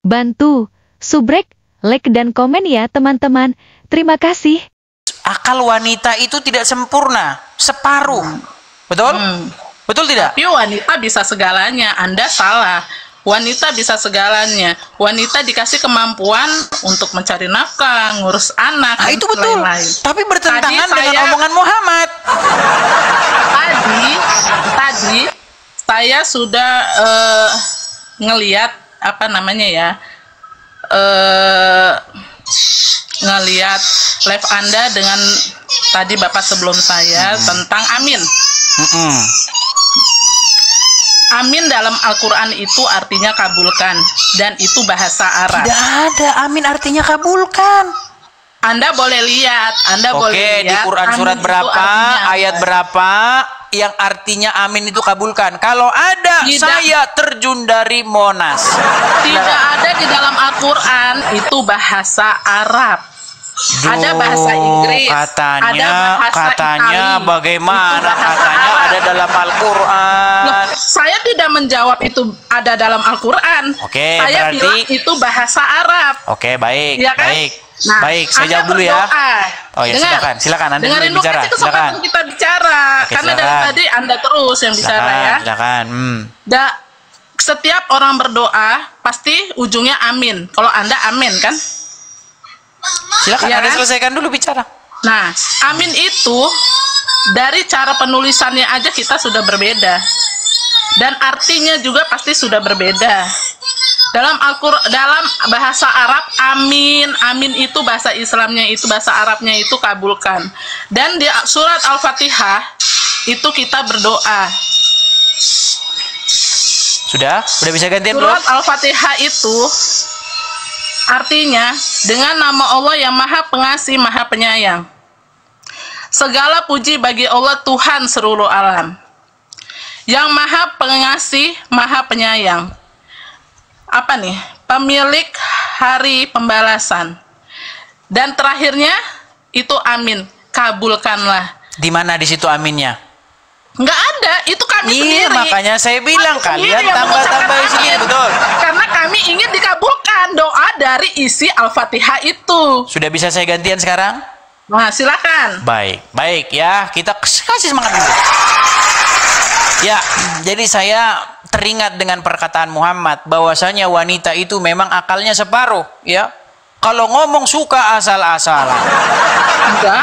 Bantu, subrek, like dan komen ya teman-teman. Terima kasih. Akal wanita itu tidak sempurna, separuh. Betul? Betul tidak? Tapi wanita bisa segalanya. Anda salah. Wanita bisa segalanya. Wanita dikasih kemampuan untuk mencari nafkah, ngurus anak, Nah, dan itu betul. lain-lain. Tapi bertentangan Tadi dengan saya- omongan Muhammad. Tadi saya sudah ngelihat apa namanya ya, ngelihat live Anda dengan tadi Bapak sebelum saya tentang amin. Amin dalam Al-Quran itu artinya kabulkan, dan itu bahasa Arab. Tidak ada amin artinya kabulkan. Anda boleh lihat, Oke, di Quran amin surat itu berapa, artinya ayat apa. berapa yang artinya amin itu kabulkan? Kalau ada, Tidak. saya terjun dari Monas. Tidak ada di dalam Al-Quran, itu bahasa Arab. Ada bahasa Inggris, Katanya, ada bahasa Itali. bagaimana? Itu bahasa Katanya Arab. ada dalam Al-Quran. Loh, saya tidak menjawab itu ada dalam Al-Quran. Oke, Saya berarti- bilang itu bahasa Arab. Oke, baik, Ya kan? baik. Nah, Baik, saya Anda jawab dulu ya. berdoa. Oh ya, Dengar. silakan Anda Dengerin dulu bicara. dulu, kasih kesempatan Silakan. kita bicara. Oke, Karena dari silakan. tadi Anda terus yang bicara ya. Silakan. Setiap orang berdoa pasti ujungnya amin. Kalau Anda amin kan? Silakan Iya Anda kan? selesaikan dulu bicara. Nah, amin itu dari cara penulisannya aja kita sudah berbeda. Dan artinya juga pasti sudah berbeda. Dalam dalam bahasa Arab, amin itu bahasa Islamnya itu, bahasa Arabnya itu kabulkan. Dan di surat Al-Fatihah itu kita berdoa. Sudah bisa gantian belum? Surat Al-Fatihah itu artinya dengan nama Allah yang Maha Pengasih, Maha Penyayang. Segala puji bagi Allah Tuhan seluruh alam, yang Maha Pengasih, Maha Penyayang. Apa nih? Pemilik hari pembalasan. Dan terakhirnya itu amin, kabulkanlah. Di mana di situ aminnya? Nggak ada, itu kami Iya, sendiri. makanya saya bilang Kami sendiri kalian yang tambah-tambah mengucapkan sendiri, amin. betul. Karena kami ingin dikabulkan doa dari isi Al-Fatihah itu. Sudah bisa saya gantian sekarang? Nah, silakan. Baik ya, kita kasih semangat dulu. Ya, jadi saya teringat dengan perkataan Muhammad bahwasanya wanita itu memang akalnya separuh, ya. Kalau ngomong suka asal-asalan. Enggak.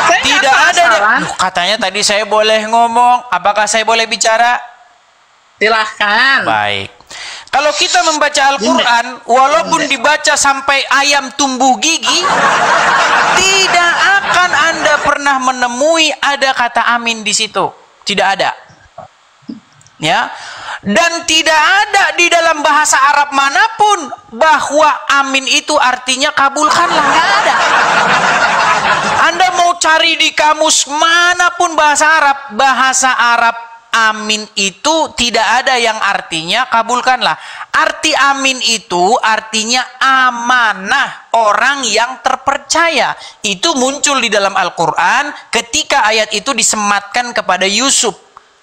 Saya Tidak ada. asal-asalan. Katanya tadi saya boleh ngomong, apakah saya boleh bicara? Silahkan. Baik. Kalau kita membaca Al-Quran, walaupun dibaca sampai ayam tumbuh gigi, tidak akan Anda pernah menemui ada kata amin di situ. Tidak ada. Ya. Dan tidak ada di dalam bahasa Arab manapun bahwa amin itu artinya kabulkanlah. Nggak ada. Anda mau cari di kamus manapun bahasa Arab amin itu tidak ada yang artinya kabulkanlah. Arti amin itu artinya amanah, orang yang terpercaya. Itu muncul di dalam Al-Quran ketika ayat itu disematkan kepada Yusuf.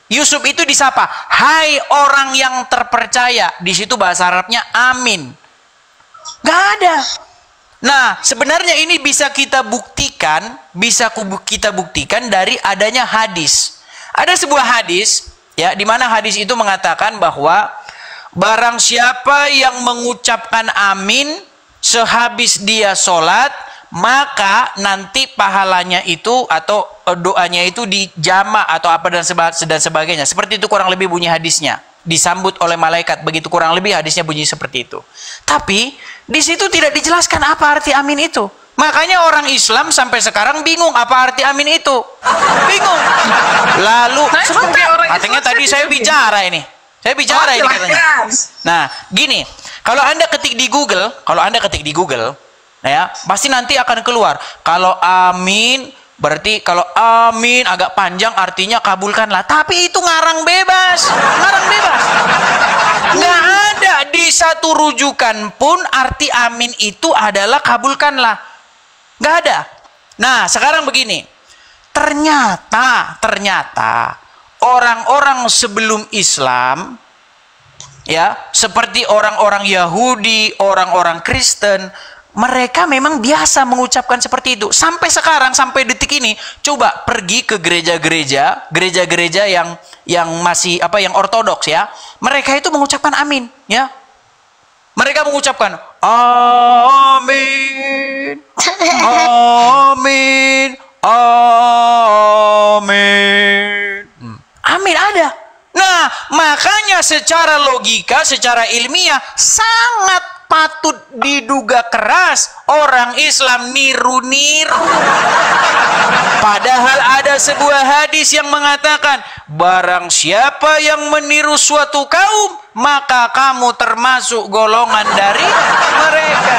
Yusuf itu disapa, hai orang yang terpercaya. Di situ bahasa Arabnya amin. Gak ada. Nah, sebenarnya ini bisa kita buktikan dari adanya hadis. Ada sebuah hadis, ya, di mana hadis itu mengatakan bahwa barang siapa yang mengucapkan amin sehabis dia sholat, maka nanti pahalanya itu atau doanya itu dijama atau apa dan sebagainya. Seperti itu kurang lebih bunyi hadisnya. Disambut oleh malaikat, begitu kurang lebih hadisnya bunyi seperti itu. Tapi di situ tidak dijelaskan apa arti amin itu. Makanya orang Islam sampai sekarang bingung apa arti amin itu. Bingung. Lalu katanya tadi saya bicara ini. Saya bicara ini katanya. Nah, gini, kalau Anda ketik di Google, ya, pasti nanti akan keluar. Kalau amin, berarti kalau amin agak panjang artinya kabulkanlah. Tapi itu ngarang bebas. Nggak ada di satu rujukan pun arti amin itu adalah kabulkanlah. Nggak ada. Nah, sekarang begini. Ternyata orang-orang sebelum Islam ya, seperti orang-orang Yahudi, orang-orang Kristen, mereka memang biasa mengucapkan seperti itu. Sampai sekarang, sampai detik ini, coba pergi ke gereja-gereja yang masih yang ortodoks ya. Mereka itu mengucapkan amin, ya. Mereka mengucapkan amin. Amin. Amin. Amin ada. Nah, makanya secara logika, secara ilmiah sangat patut diduga keras orang Islam niru-niru. Padahal ada sebuah hadis yang mengatakan, barang siapa yang meniru suatu kaum, maka kamu termasuk golongan dari mereka.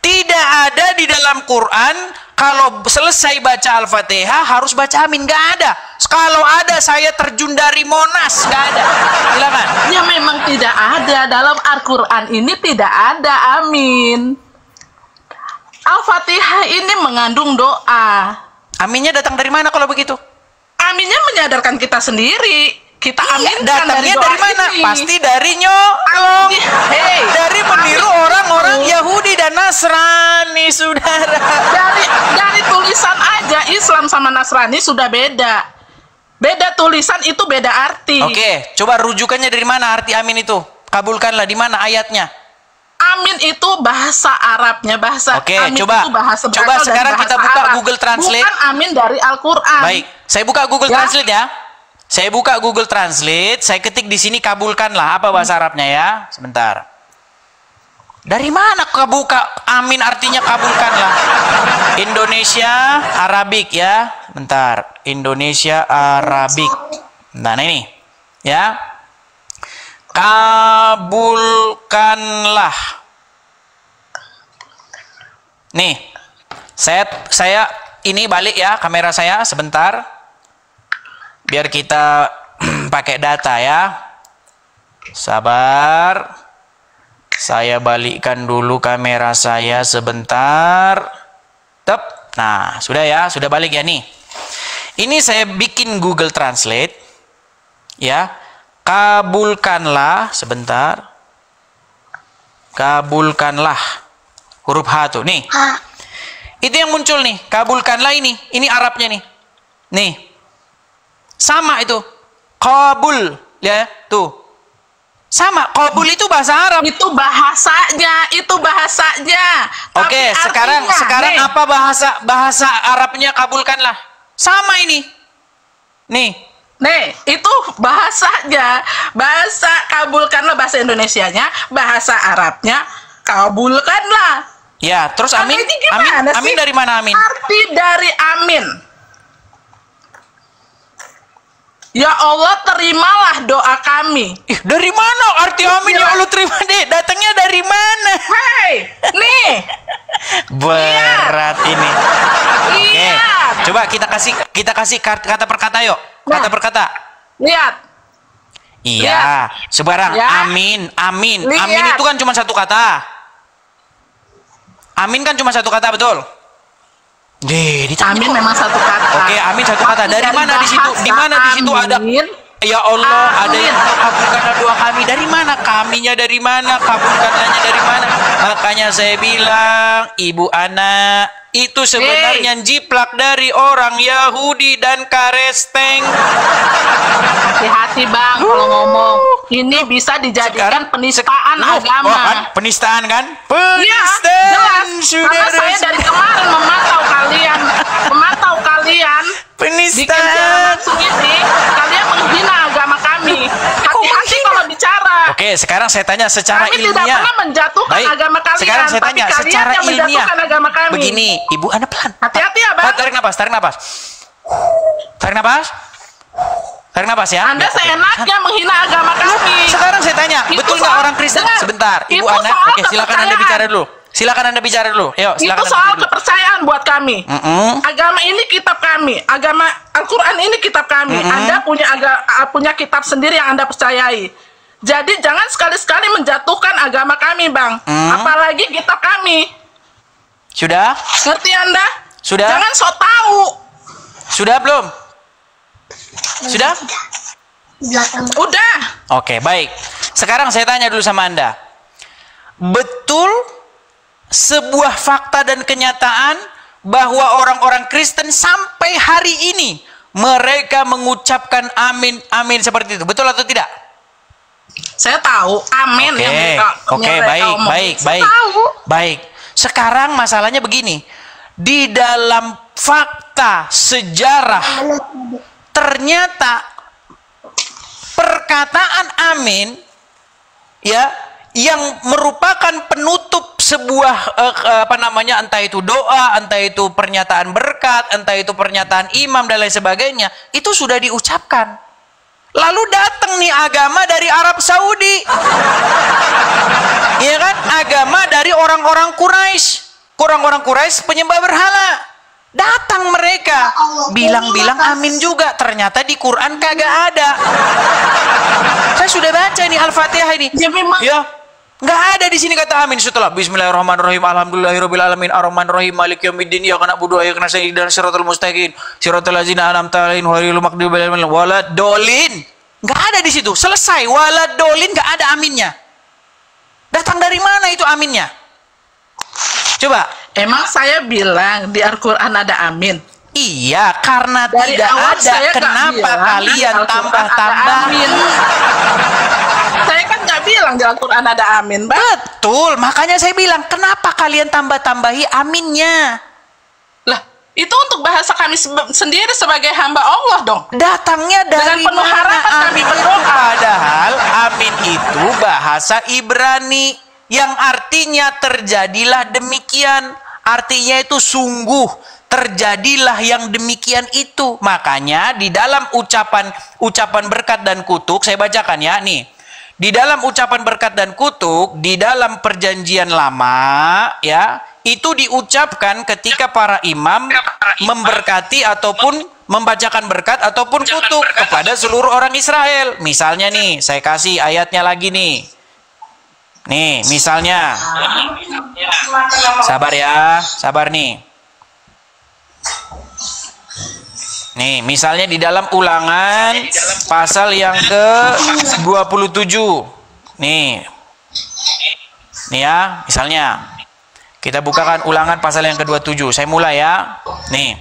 Tidak ada di dalam Quran kalau selesai baca Al-Fatihah harus baca amin. Nggak ada. Kalau ada saya terjun dari Monas. Nggak ada. Silakan. Ya memang tidak ada. Dalam Al-Quran ini tidak ada amin. Al-Fatihah ini mengandung doa. Aminnya datang dari mana kalau begitu? Aminnya menyadarkan kita sendiri. Kita aminkan datangnya dari mana? ini. Pasti dari nyolong. Dari meniru orang-orang Yahudi dan Nasrani, saudara. Dari tulisan aja Islam sama Nasrani sudah beda. Beda tulisan itu beda arti. Oke, coba rujukannya dari mana arti amin itu? Kabulkanlah, di mana ayatnya? Amin itu bahasa Arabnya, bahasa. Oke, amin coba. Itu bahasa Coba sekarang kita buka Arab. Google Translate. Bukan amin dari Al-Qur'an. Baik, saya buka Google Translate ya. Saya buka Google Translate, saya ketik di sini kabulkanlah, apa bahasa Arabnya ya? Sebentar. Dari mana buka amin artinya kabulkanlah? Indonesia Arabik ya. Bentar, Indonesia Arabik. Nah, ini ya. Kabulkanlah. Nih. Saya ini balik ya kamera saya sebentar. Biar kita pakai data ya. Sabar. Saya balikkan dulu kamera saya sebentar. Tep. Nah, sudah ya, sudah balik ya nih. Ini saya bikin Google Translate. Ya. Kabulkanlah sebentar. Kabulkanlah. Huruf H tuh nih. Itu yang muncul nih, kabulkanlah ini. Ini Arabnya nih. Nih. Sama itu. Qabul, ya, tuh. Sama, qabul itu bahasa Arab. Itu bahasanya. Oke, sekarang nih. Apa bahasa Arabnya kabulkanlah? Sama ini. Nih, itu bahasanya. Bahasa kabulkanlah bahasa Indonesianya, bahasa Arabnya kabulkanlah. Ya, terus amin. Amin dari mana amin? Arti dari amin. Ya Allah, terimalah doa kami. Dari mana arti amin? Ya Allah, terima deh. Datangnya dari mana? Hei, nih. Berat ini. Iya. Oke, coba kita kasih kata per kata yuk. Kata per kata. Lihat. Iya, sebarang ya. Amin. Amin Lihat. itu kan cuma satu kata. Amin kan cuma satu kata, betul? Amin memang satu kata. Oke, amin satu kata. Dari mana di situ? Di mana di situ ada? Ya Allah, ada yang kabulkanlah doa kami. Dari mana? Kaminya dari mana? Kabulkanlahnya dari mana? Makanya saya bilang, ibu anak itu sebenarnya jiplak dari orang Yahudi dan Karesteng. Hati-hati bang kalau ngomong. Ini bisa dijadikan penistaan agama. Oh, kan? Penistaan kan? Penistaan, ya, karena saya dari kemarin memantau kalian. Penistaan. Langsung ini, kalian menghina agama kami. Hati-hati kalau bicara. Oke, sekarang saya tanya secara kami ilmiah. Kami tidak pernah menjatuhkan agama kalian. Sekarang saya tanya secara ilmiah. Agama kami. Begini, ibu anda pelan. Hati-hati ya bang. Tarik napas, tarik napas. Tarik napas. Tarik napas ya. Anda seenaknya menghina agama kami. Sekarang saya tanya, betul nggak orang Kristen? Sebentar, ibu anda. Oke, silakan anda bicara dulu. Silakan anda bicara dulu. Yuk, silakan. Itu soal kepercayaan buat kami. Agama ini kitab kami. Agama Al-Quran ini kitab kami. Anda punya kitab sendiri yang anda percayai. Jadi jangan sekali-sekali menjatuhkan agama kami, bang. Apalagi kitab kami. Sudah? Ngerti anda? Sudah? Jangan sok tahu. Sudah belum? Sudah? Udah. Oke, baik. Sekarang saya tanya dulu sama Anda. Betul sebuah fakta dan kenyataan bahwa orang-orang Kristen sampai hari ini mereka mengucapkan amin, amin seperti itu. Betul atau tidak? Saya tahu amin yang mereka baik. Baik. Sekarang masalahnya begini. Di dalam fakta sejarah ternyata perkataan amin ya yang merupakan penutup sebuah entah itu doa, entah itu pernyataan berkat, entah itu pernyataan imam dan lain sebagainya, itu sudah diucapkan. Lalu datang nih agama dari Arab Saudi. Iya kan? Agama dari orang-orang Quraisy. Orang-orang Quraisy penyembah berhala. Datang mereka bilang-bilang amin juga. Ternyata di Quran kagak ada. Saya sudah baca nih Al-Fatihah ini. Ya, nggak ada di sini kata amin setelah Bismillahirrahmanirrahim. Alhamdulillahirabbil alamin arrahmanirrahim maliki yaumiddin iyyaka na'budu wa iyyaka nasta'in ihdinas siratal mustaqim siratal ladzina an'amta 'alaihim ghairil maghdubi 'alaihim waladdallin. Nggak ada di situ. Selesai. Waladdallin nggak ada aminnya. Datang dari mana itu aminnya? Coba. Emang saya bilang di Al-Quran ada amin? Iya, karena dari tidak ada. Kenapa kalian tambah-tambah? Saya kan nggak bilang di Al-Quran ada amin, Bang. Betul, makanya saya bilang kenapa kalian tambah-tambahi aminnya? Lah, itu untuk bahasa kami sendiri sebagai hamba Allah dong. Datangnya dari dengan penuh harapan kami berdoa. Padahal amin itu bahasa Ibrani yang artinya terjadilah demikian. Artinya itu sungguh terjadilah yang demikian itu. Makanya di dalam ucapan berkat dan kutuk, saya bacakan ya nih. Di dalam ucapan berkat dan kutuk, di dalam perjanjian lama ya, itu diucapkan ketika para imam memberkati ataupun membacakan berkat ataupun kutuk kepada seluruh orang Israel. Misalnya nih, saya kasih ayatnya lagi nih. Nih, misalnya. Sabar ya, sabar nih. Nih, misalnya di dalam Ulangan pasal yang ke-27. Nih. Nih ya, misalnya. Kita bukakan Ulangan pasal yang ke-27. Saya mulai ya. Nih.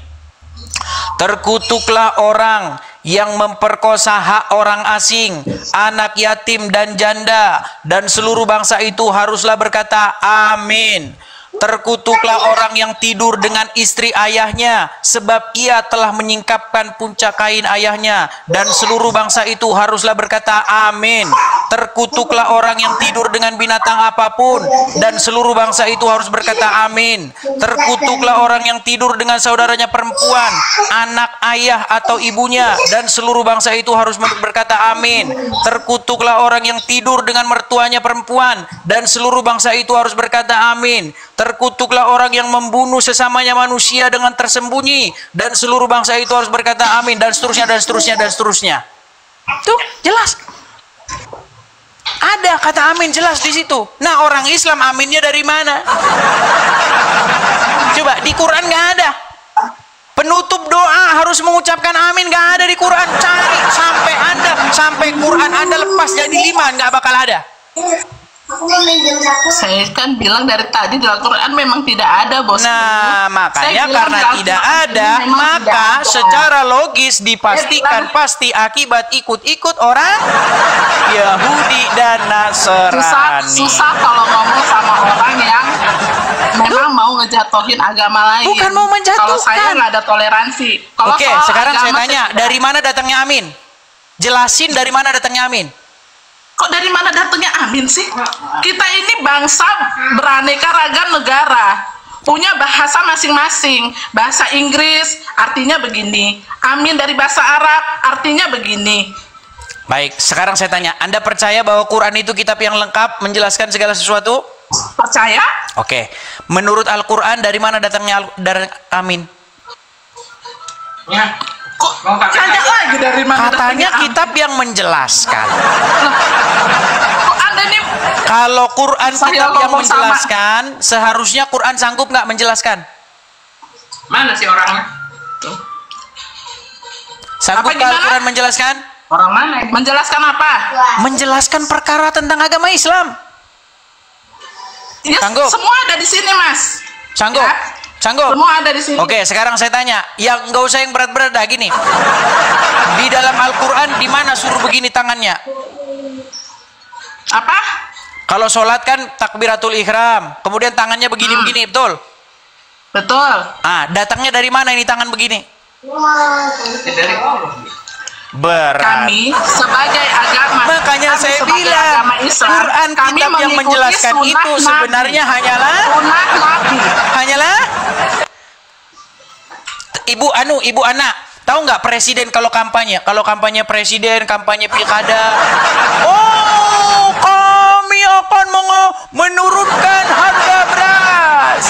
Terkutuklah orang yang memperkosa hak orang asing, anak yatim dan janda, dan seluruh bangsa itu haruslah berkata amin. Terkutuklah orang yang tidur dengan istri ayahnya, sebab ia telah menyingkapkan puncak kain ayahnya, dan seluruh bangsa itu haruslah berkata amin. Terkutuklah orang yang tidur dengan binatang apapun, dan seluruh bangsa itu harus berkata amin. Terkutuklah orang yang tidur dengan saudaranya perempuan, anak ayah atau ibunya, dan seluruh bangsa itu harus berkata amin. Terkutuklah orang yang tidur dengan mertuanya perempuan, dan seluruh bangsa itu harus berkata amin. Terkutuklah orang yang membunuh sesamanya manusia dengan tersembunyi, dan seluruh bangsa itu harus berkata amin, dan seterusnya, dan seterusnya, dan seterusnya. Tuh, jelas. Ada kata amin jelas di situ. Nah, orang Islam aminnya dari mana? Coba, di Quran nggak ada. Penutup doa harus mengucapkan amin, nggak ada di Quran. Cari sampai Quran Anda lepas jadi 5, nggak bakal ada. Saya kan bilang dari tadi di Al-Quran memang tidak ada, bos. Nah, makanya karena tidak ada, maka secara logis dipastikan pasti akibat ikut-ikut orang Yahudi dan Nasrani. Susah kalau ngomong sama orang yang memang mau ngejatuhin agama lain. Bukan mau menjatuhkan. Kalau saya nggak ada toleransi. Oke, sekarang saya tanya, dari mana datangnya amin? Jelasin dari mana datangnya amin? Kok dari mana datangnya amin sih? Kita ini bangsa beraneka ragam negara, punya bahasa masing-masing. Bahasa Inggris artinya begini, amin dari bahasa Arab artinya begini. Baik, sekarang saya tanya, Anda percaya bahwa Quran itu kitab yang lengkap menjelaskan segala sesuatu? Percaya? Oke, menurut Al-Quran dari mana datangnya dari amin? Ya. Kok tanya lagi dari mana? Katanya kitab yang menjelaskan. Kok Anda nih? Kalau Quran kitab yang menjelaskan, seharusnya Quran sanggup nggak menjelaskan? Mana sih orangnya? Sanggup Al-Quran menjelaskan? Orang mana ini? Menjelaskan apa? Menjelaskan perkara tentang agama Islam. Ya, Sanggup? semua ada di sini, Mas. Sanggup? Ya? Sanggup? Semua ada di sini. Oke, sekarang saya tanya, yang nggak usah yang berat-berat dah gini. Di dalam Al-Quran di mana suruh begini tangannya? Apa? Kalau sholat kan takbiratul ihram, kemudian tangannya begini-begini, betul? Betul. Ah, datangnya dari mana ini tangan begini? Dari Allah. Berat. Kami sebagai agama, Makanya kami saya sebagai bilang, agama Islam, Quran kami kitab yang mengikuti menjelaskan sunnah itu Nabi. sebenarnya hanyalah Sunnah Nabi. Ibu anak, tahu nggak presiden kalau kampanye presiden, kampanye pilkada, oh kami akan menurunkan harga beras,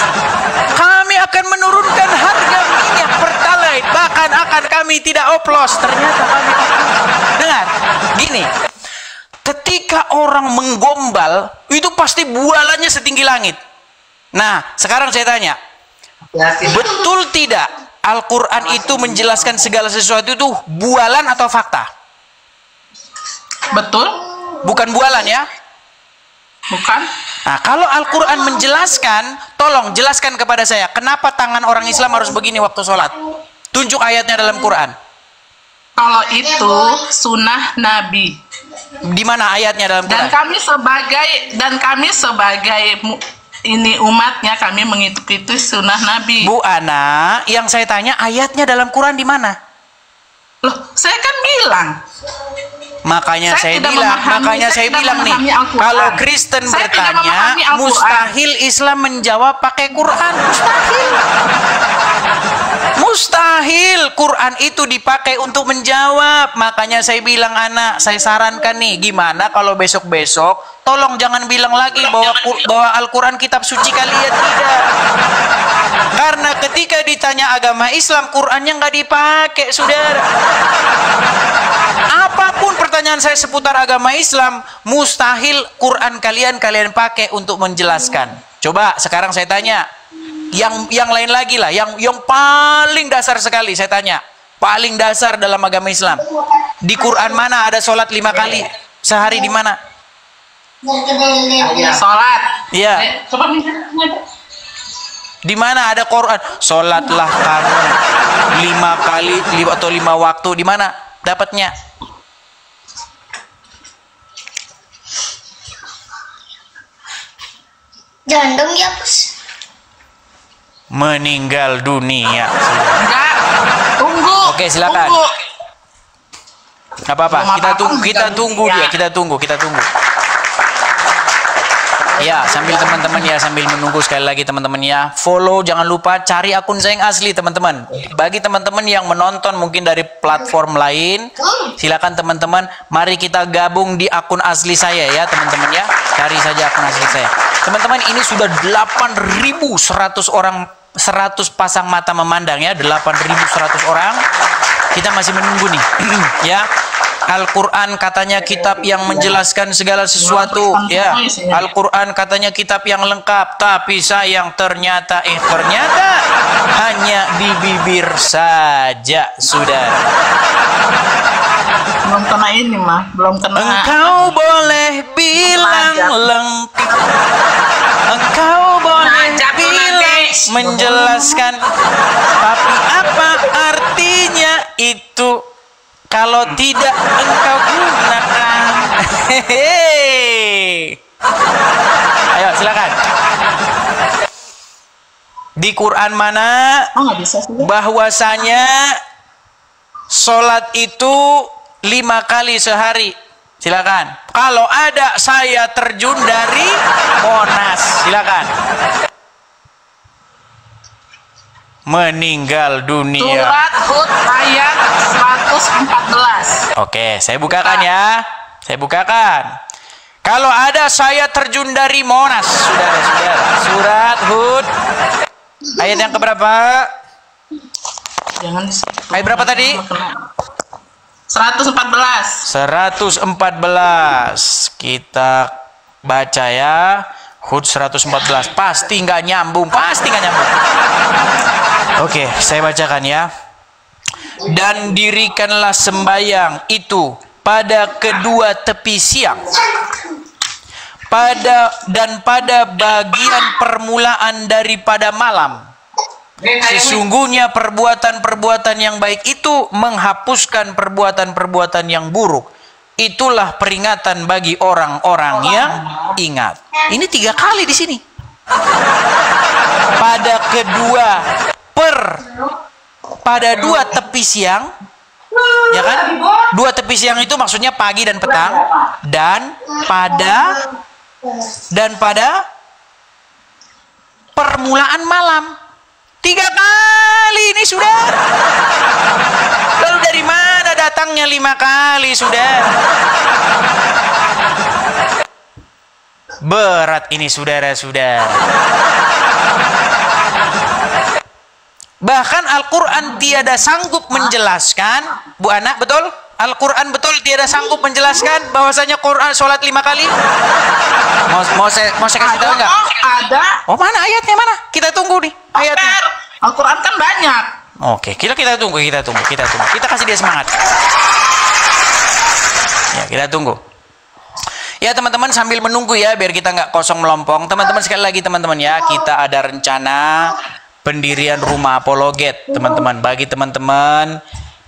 kami akan menurunkan harga minyak pertalite, bahkan akan kami tidak oplos. Ternyata kami dengar gini, ketika orang menggombal itu pasti bualannya setinggi langit. Nah sekarang saya tanya, betul tidak Al-Quran itu menjelaskan segala sesuatu itu bualan atau fakta? Betul. Bukan bualan ya? Bukan. Nah, kalau Al-Quran menjelaskan, tolong jelaskan kepada saya, kenapa tangan orang Islam harus begini waktu sholat? Tunjuk ayatnya dalam Quran. Kalau itu sunnah Nabi. Di mana ayatnya dalam Dan Quran? kami sebagai ini umatnya, kami mengikuti sunnah Nabi. Bu Ana, yang saya tanya ayatnya dalam Quran di mana? Loh, saya kan bilang. Makanya saya Saya tidak bilang, memahami- saya tidak nih, memahami Al-Quran. kalau Kristen Saya tidak bertanya, memahami Al-Quran. mustahil Islam menjawab pakai Quran, mustahil. Mustahil Quran itu dipakai untuk menjawab. Makanya saya bilang anak, saya sarankan nih, gimana kalau besok-besok tolong jangan bilang lagi bahwa Al-Quran kitab suci kalian, tidak. Karena ketika ditanya agama Islam, Qurannya nggak dipakai, saudara. Apapun pertanyaan saya seputar agama Islam, mustahil Quran kalian pakai untuk menjelaskan. Coba sekarang saya tanya, yang lain lagi lah, yang paling dasar sekali saya tanya, paling dasar dalam agama Islam. Di Quran mana ada sholat 5 kali sehari, di mana? Sholat. Iya. Coba Di mana ada Quran? Sholatlah kamu 5 kali atau 5 waktu. Di mana dapatnya? Jangan dong dihapus. Meninggal dunia. Enggak. Tunggu. Oke, silakan. Tunggu. Gak apa-apa, kita tunggu dia, kita tunggu. Ya, sambil teman-teman ya, sambil menunggu sekali lagi teman-teman ya, follow, jangan lupa cari akun saya yang asli teman-teman. Bagi teman-teman yang menonton mungkin dari platform lain, silakan teman-teman, mari kita gabung di akun asli saya ya teman-teman ya. Cari saja akun asli saya. Teman-teman, ini sudah 8.100 orang, 100 pasang mata memandang ya, 8.100 orang. Kita masih menunggu nih ya. Al-Quran katanya kitab yang menjelaskan segala sesuatu ya. Al-Quran katanya kitab yang lengkap, tapi sayang ternyata hanya di bibir saja, saudara. Belum kena ini mah, belum kena. Engkau boleh bilang lengkap, engkau boleh bilang menjelaskan, tapi apa artinya itu kalau tidak engkau gunakan? Hehehe. Ayo silakan. Di Quran mana nggak bisa sih. bahwasanya sholat itu 5 kali sehari? Silakan. Kalau ada saya terjun dari Monas, silakan. Meninggal dunia. Surat Hud ayat 114. Oke, saya bukakan ya. Saya bukakan. Kalau ada saya terjun dari Monas, saudara-saudara. Surat Hud ayat yang keberapa? Jangan disebut. Ayat berapa tadi? 114. 114. Kita baca ya. Hud 114. Pasti nggak nyambung. Oke, saya bacakan ya. Dan dirikanlah sembayang itu pada kedua tepi siang, pada bagian permulaan daripada malam. Sesungguhnya perbuatan-perbuatan yang baik itu menghapuskan perbuatan-perbuatan yang buruk. Itulah peringatan bagi orang-orang yang ingat. Ini 3 kali di sini. Pada dua tepi siang, ya kan? 2 tepi siang itu maksudnya pagi dan petang, dan pada permulaan malam. 3 kali ini sudah. Lalu dari mana datangnya 5 kali sudah? Berat ini saudara-saudara. Bahkan Al-Quran tiada sanggup menjelaskan, Bu Ana, betul? Al-Quran betul tiada sanggup menjelaskan bahwasanya Quran sholat 5 kali. Mau saya kasih tahu nggak? Ada. Oh, mana ayatnya mana? Kita tunggu nih ayatnya. Al-Quran kan banyak. Oke, kita tunggu. Kita kasih dia semangat. Ya, kita tunggu. Ya teman-teman, sambil menunggu ya, biar kita nggak kosong melompong. Teman-teman, sekali lagi teman-teman ya, kita ada rencana pendirian rumah apologet, teman-teman. Bagi teman-teman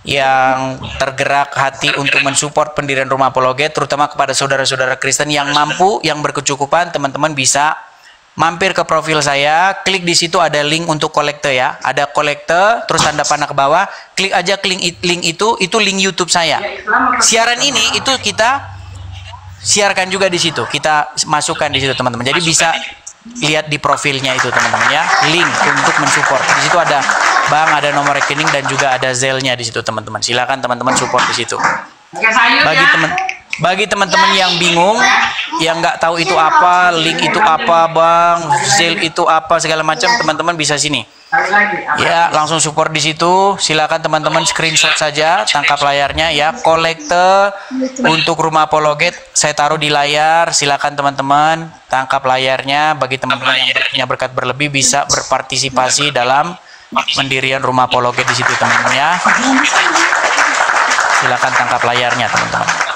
yang tergerak hati untuk mensupport pendirian rumah apologet, terutama kepada saudara-saudara Kristen yang mampu, yang berkecukupan, teman-teman bisa mampir ke profil saya, klik di situ ada link untuk kolekte ya. Ada kolekte, terus Anda panah ke bawah, klik aja link itu link YouTube saya. Siaran ini itu kita siarkan juga di situ, kita masukkan di situ teman-teman. Jadi bisa lihat di profilnya itu teman-teman ya, link untuk mensupport. Di situ ada bank, ada nomor rekening dan juga ada Zelle-nya di situ teman-teman. Silakan teman-teman support di situ. Bagi teman-teman yang bingung, yang nggak tahu itu apa, link itu apa, bang, Zelle itu apa, segala macam, teman-teman bisa sini. Ya, langsung support di situ. Silakan teman-teman screenshot saja, tangkap layarnya ya. Kolekte untuk rumah apologet saya taruh di layar. Silakan teman-teman tangkap layarnya. Bagi teman-teman yang punya berkat berlebih bisa berpartisipasi dalam pendirian rumah apologet di situ teman-teman ya. Silakan tangkap layarnya teman-teman.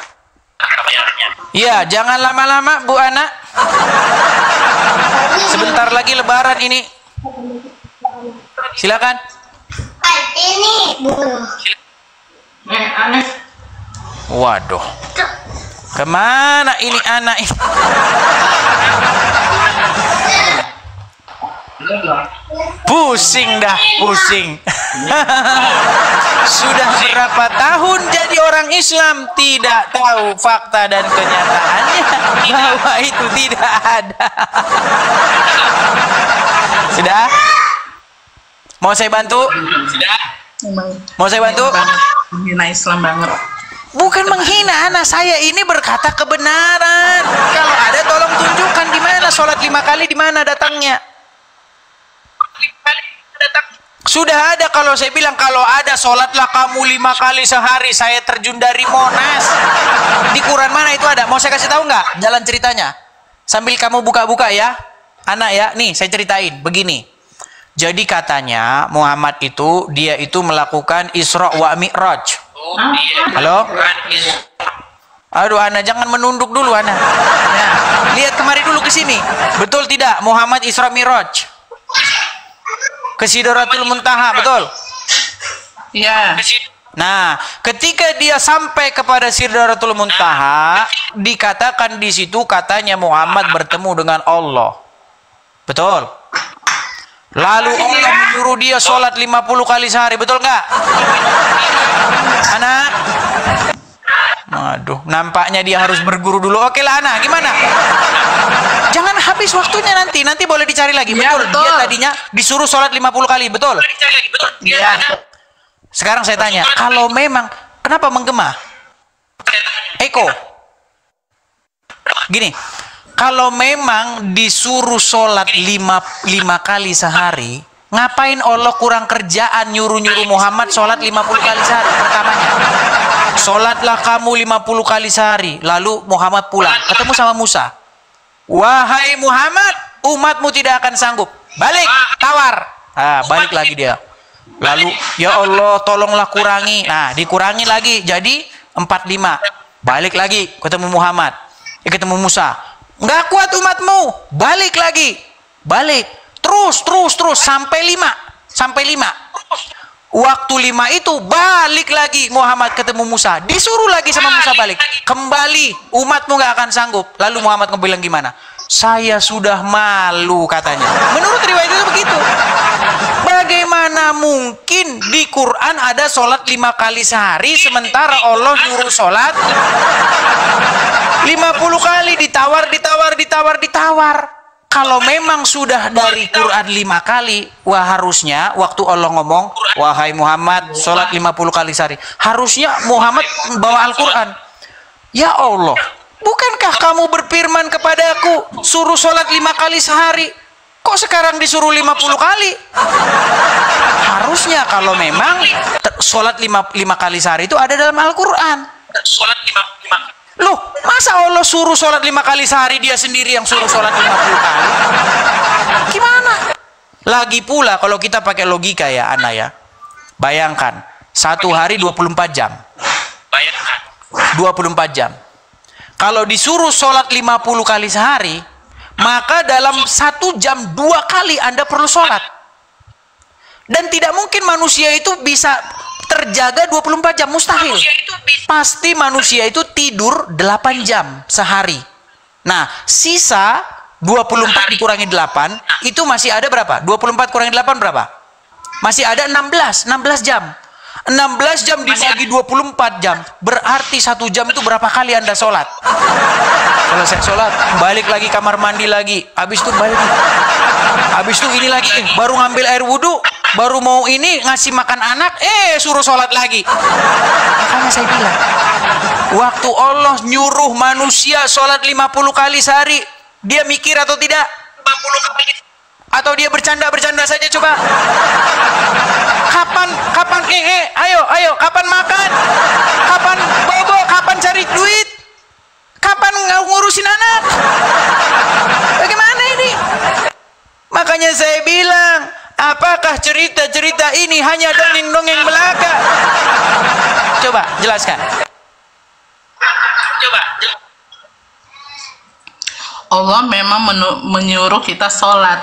Iya, jangan lama-lama Bu Ana. Sebentar lagi Lebaran ini. Silakan. Ini Waduh. Kemana ini anak ini? Pusing dah, pusing. Sudah berapa tahun jadi orang Islam tidak tahu fakta dan kenyataannya bahwa itu tidak ada. Sudah? Mau saya bantu? Mau saya bantu? Menghina Islam banget. Bukan menghina, anak saya ini berkata kebenaran. Kalau ada tolong tunjukkan di mana sholat 5 kali, di mana datangnya. Sudah ada. Kalau saya bilang kalau ada sholatlah kamu 5 kali sehari, saya terjun dari Monas. Di Quran mana itu ada? Mau saya kasih tahu nggak jalan ceritanya? Sambil kamu buka-buka ya, anak ya. Nih saya ceritain begini. Jadi katanya Muhammad itu dia itu melakukan Isra wa Mi'raj. Halo? Aduh Ana, jangan menunduk dulu Ana. Ya, lihat kemari dulu ke sini. Betul tidak Muhammad Isra Mi'raj? Ke Sidratul Muntaha, betul? Iya. Nah, ketika dia sampai kepada Sidratul Muntaha, dikatakan di situ katanya Muhammad bertemu dengan Allah. Betul? Lalu Allah menyuruh dia sholat 50 kali sehari, betul nggak? Anak? Aduh, nampaknya dia harus berguru dulu. Oke lah anak, gimana? Jangan habis waktunya nanti boleh dicari lagi. Betul, ya, betul. Dia tadinya disuruh sholat 50 kali, betul? Iya. Sekarang saya tanya, kalau memang, kenapa menggema? Eko? Gini, kalau memang disuruh sholat 5 kali sehari, ngapain Allah kurang kerjaan nyuruh-nyuruh Muhammad sholat 50 kali sehari? Pertamanya, sholatlah kamu 50 kali sehari. Lalu Muhammad pulang, ketemu sama Musa. Wahai Muhammad, umatmu tidak akan sanggup. Balik, tawar. Balik lagi dia. Lalu, ya Allah, tolonglah kurangi. Nah, dikurangi lagi, jadi 45. Balik lagi, ketemu Muhammad. Ketemu Musa. Nggak kuat umatmu. Balik lagi. Balik. Terus. Sampai 5. Waktu 5 itu balik lagi Muhammad ketemu Musa. Disuruh lagi sama Musa balik. Kembali. Umatmu nggak akan sanggup. Lalu Muhammad bilang gimana? Saya sudah malu katanya. Menurut riwayat itu begitu. Bagaimana mungkin di Quran ada sholat 5 kali sehari sementara Allah nyuruh sholat 50 kali, ditawar. Kalau memang sudah dari Quran 5 kali, wah harusnya waktu Allah ngomong, wahai Muhammad sholat 50 kali sehari, harusnya Muhammad bawa Al-Quran. Ya Allah, bukankah kamu berfirman kepadaku suruh sholat 5 kali sehari? Kok sekarang disuruh 50 kali? Harusnya kalau memang sholat 5 kali sehari itu ada dalam Al-Quran. Loh, masa Allah suruh sholat 5 kali sehari, dia sendiri yang suruh sholat 50 kali? Gimana? Lagi pula kalau kita pakai logika ya, Ana ya. Bayangkan, satu hari 24 jam. 24 jam. Kalau disuruh sholat 50 kali sehari, maka dalam 1 jam 2 kali Anda perlu sholat. Dan tidak mungkin manusia itu bisa terjaga 24 jam, mustahil. Pasti manusia itu tidur 8 jam sehari. Nah, sisa 24 dikurangi 8, itu masih ada berapa? 24 kurangi 8 berapa? Masih ada 16 jam. 16 jam dibagi 24 jam, berarti 1 jam itu berapa kali Anda sholat? Selesai sholat, balik lagi kamar mandi lagi, habis itu balik, habis itu ini lagi, baru ngambil air wudhu, baru mau ini ngasih makan anak, suruh sholat lagi. Makanya saya bilang, waktu Allah nyuruh manusia sholat 50 kali sehari, dia mikir atau tidak? 50 kali. Atau dia bercanda saja coba? Kapan ayo kapan makan? Kapan bobo? Kapan cari duit? Kapan ngurusin anak? Bagaimana ini? Makanya saya bilang, apakah cerita-cerita ini hanya dongeng-dongeng belaka? Coba jelaskan. Allah memang menyuruh kita sholat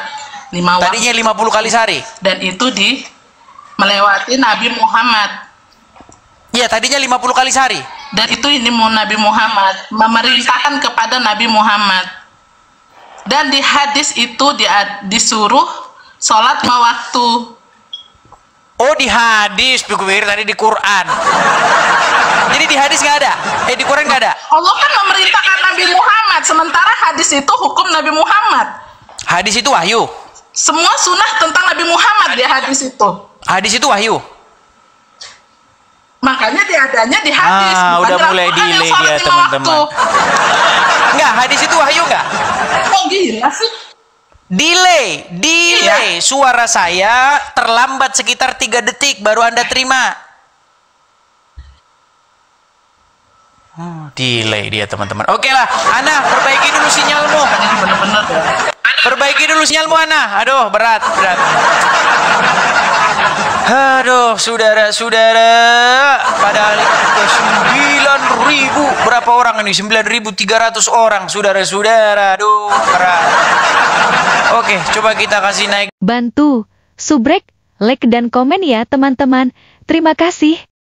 5 waktu. Tadinya 50 kali sehari. Dan itu melewati Nabi Muhammad. Iya, tadinya 50 kali sehari. Dan itu ini Nabi Muhammad memerintahkan kepada Nabi Muhammad. Dan di hadis itu disuruh sholat 5 waktu. Oh, di hadis, tadi di Quran. Jadi di hadis nggak ada? Di Quran nggak ada? Allah kan memerintahkan Nabi Muhammad, sementara hadis itu hukum Nabi Muhammad. Hadis itu wahyu. Semua sunnah tentang Nabi Muhammad di hadis itu. Hadis itu wahyu. Makanya diadanya di hadis. Udah mulai delay dia, teman-teman. Enggak, hadis itu wahyu nggak? Kok gila sih? Delay. Iya. Suara saya terlambat sekitar 3 detik baru Anda terima. Delay dia, teman-teman. Oke lah, Ana, perbaiki dulu sinyalmu. Bener-bener ya. Perbaiki dulu sinyalmu, Ana. Aduh, berat. Aduh, saudara-saudara, padahal itu 9.000, berapa orang ini? 9.300 orang, saudara-saudara. Aduh, berat. Oke, coba kita kasih naik. Bantu, subrek, like dan komen ya teman-teman. Terima kasih.